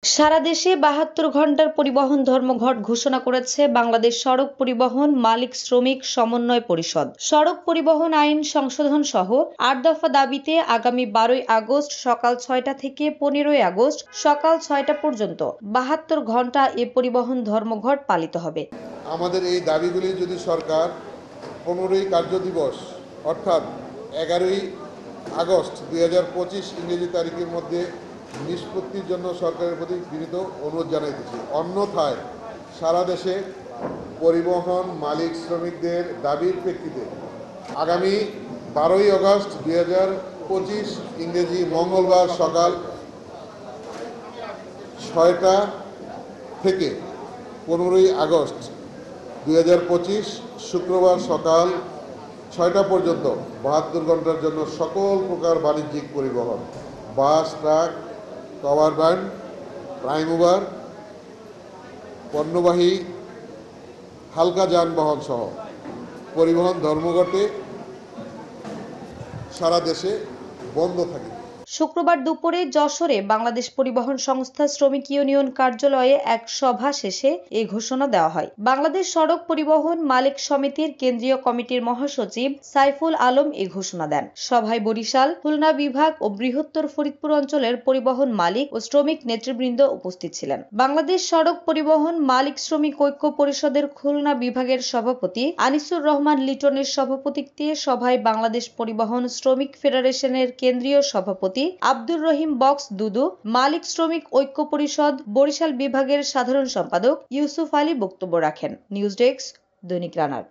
সারা দেশে ৭২ ঘণ্টার পরিবহন ধর্মঘট ঘোষণা করেছে বাংলাদেশ সড়ক পরিবহন মালিক শ্রমিক সমন্বয় পরিষদ। সড়ক পরিবহন আইন সংশোধন সহ ৮ দফা দাবিতে আগামী ১২ই আগস্ট সকাল ৬টা থেকে ১৫ই আগস্ট সকাল ৬টা পর্যন্ত ৭২ ঘণ্টা এ পরিবহন ধর্মঘট পালিত হবে। আমাদের এই দাবিগুলি যদি সরকার ১৫ই কার্যদিবস অর্থাৎ ১১ই আগস্ট ২০২৫ ইংরেজি তারিখের মধ্যে নিষ্পত্তির জন্য সরকারের প্রতি বিনীত অনুরোধ জানাইতেছি। অন্যথায় সারা দেশে পরিবহন মালিক শ্রমিকদের দাবির প্রেক্ষিতে আগামী ১২ই আগস্ট ২০২৫ ইংরেজি মঙ্গলবার সকাল ৬টা থেকে ১৫ই আগস্ট ২০২৫ শুক্রবার সকাল ৬টা পর্যন্ত ৭২ ঘণ্টার জন্য সকল প্রকার বাণিজ্যিক পরিবহন bus, truck, cover van, prime mover, পণ্যবাহী হালকা যানবাহন সহ পরিবহন ধর্মঘটে সারা দেশে বন্ধ থাকে। শুক্রবার দুপুরে যশোরে বাংলাদেশ পরিবহন সংস্থা শ্রমিক ইউনিয়ন কার্যালয়ে এক সভা শেষে এ ঘোষণা দেওয়া হয়। বাংলাদেশ সড়ক পরিবহন মালিক সমিতির কেন্দ্রীয় কমিটির মহাসচিব সাইফুল আলম এ ঘোষণা দেন। সভায় বরিশাল, খুলনা বিভাগ ও বৃহত্তর ফরিদপুর অঞ্চলের পরিবহন মালিক ও শ্রমিক নেতৃবৃন্দ উপস্থিত ছিলেন। বাংলাদেশ সড়ক পরিবহন মালিক শ্রমিক ঐক্য পরিষদের খুলনা বিভাগের সভাপতি আনিসুর রহমান লিটনের সভাপতিত্বে সভায় বাংলাদেশ পরিবহন শ্রমিক ফেডারেশনের কেন্দ্রীয় সভাপতি আব্দুর রহিম বক্স দুদু, মালিক শ্রমিক ঐক্য পরিষদ বরিশাল বিভাগের সাধারণ সম্পাদক ইউসুফ আলী বক্তব্য রাখেন। নিউজ ডেস্ক, দৈনিক রানার।